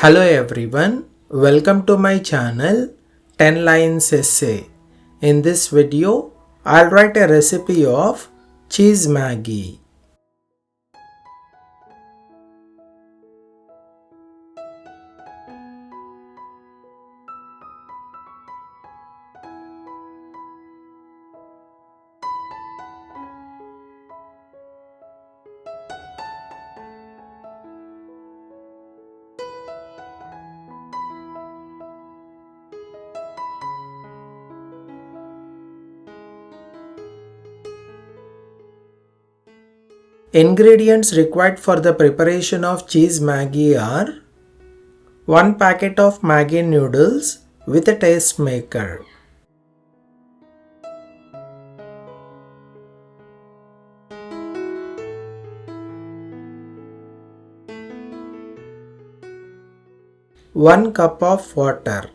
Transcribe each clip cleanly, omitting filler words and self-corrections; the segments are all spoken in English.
Hello everyone, welcome to my channel 10 Lines Essay. In this video, I'll write a recipe of Cheese Maggi. Ingredients required for the preparation of Cheese Maggi are 1 packet of Maggi noodles with a taste maker, 1 cup of water,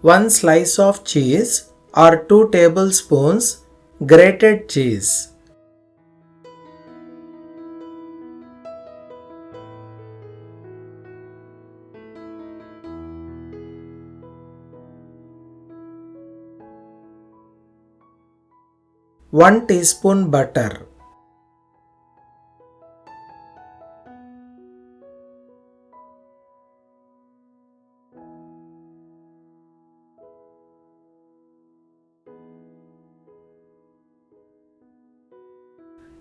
one slice of cheese or 2 tablespoons grated cheese, one teaspoon butter,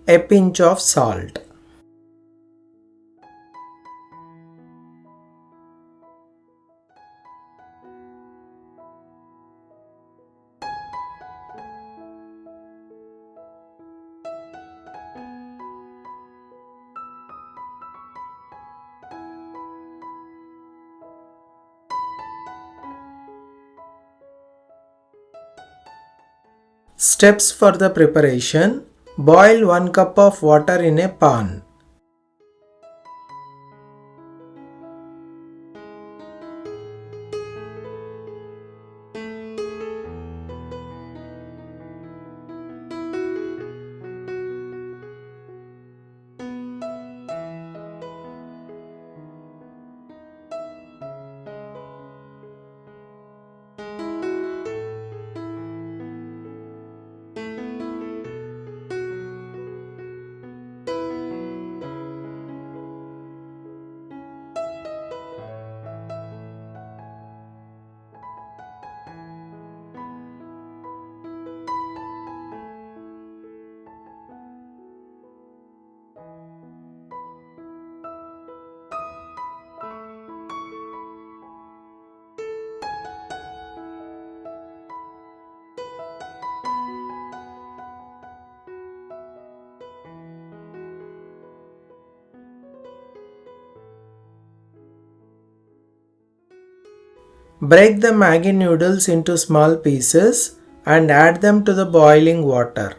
a pinch of salt. Steps for the preparation: boil 1 cup of water in a pan. Break the Maggi noodles into small pieces and add them to the boiling water.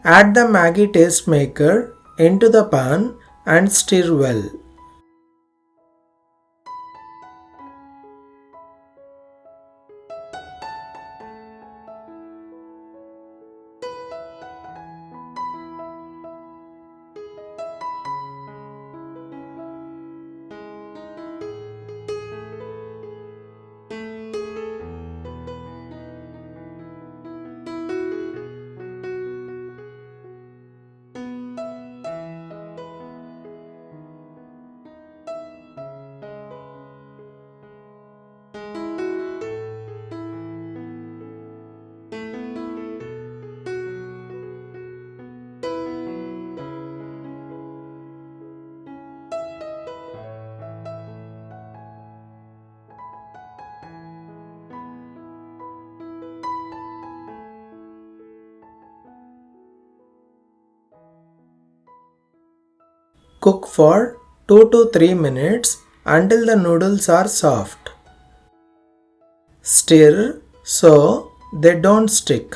Add the Maggi taste maker into the pan and stir well. Cook for 2 to 3 minutes until the noodles are soft. Stir so they don't stick.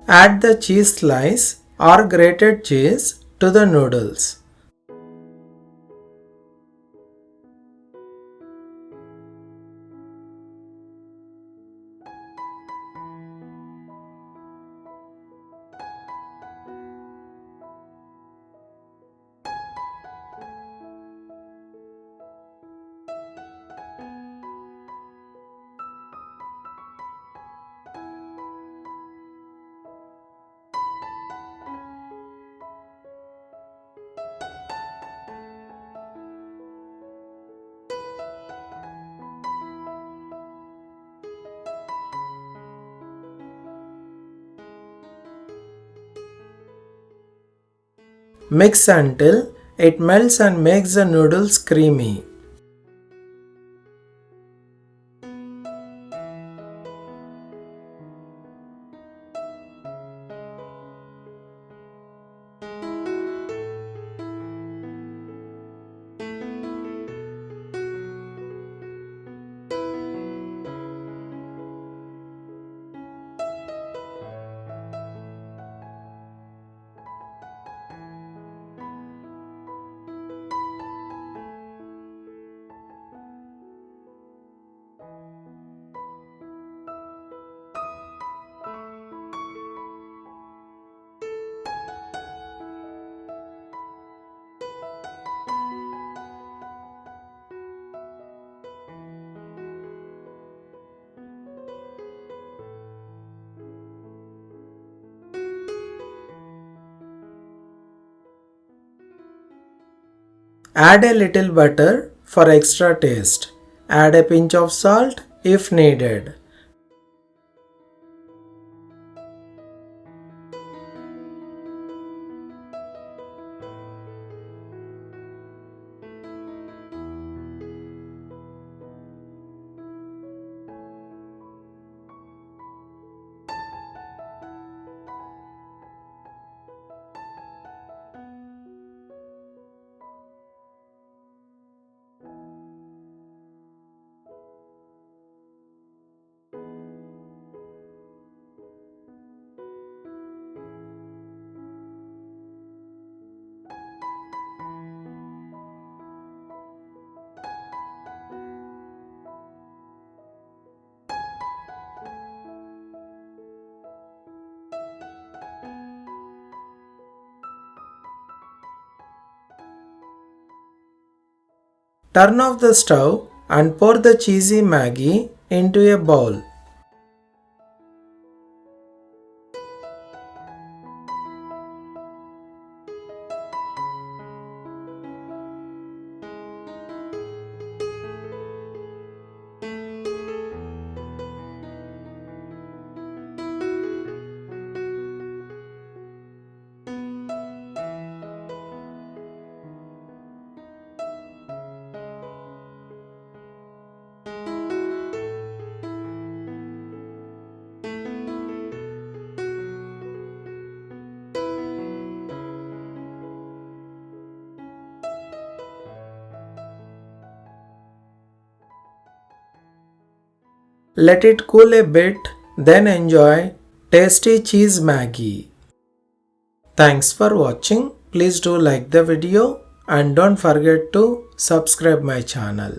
Add the cheese slice or grated cheese to the noodles. Mix until it melts and makes the noodles creamy. Add a little butter for extra taste. Add a pinch of salt if needed. Turn off the stove and pour the cheesy Maggi into a bowl. Let it cool a bit, then enjoy tasty cheese Maggi. Thanks for watching. Please do like the video and don't forget to subscribe my channel.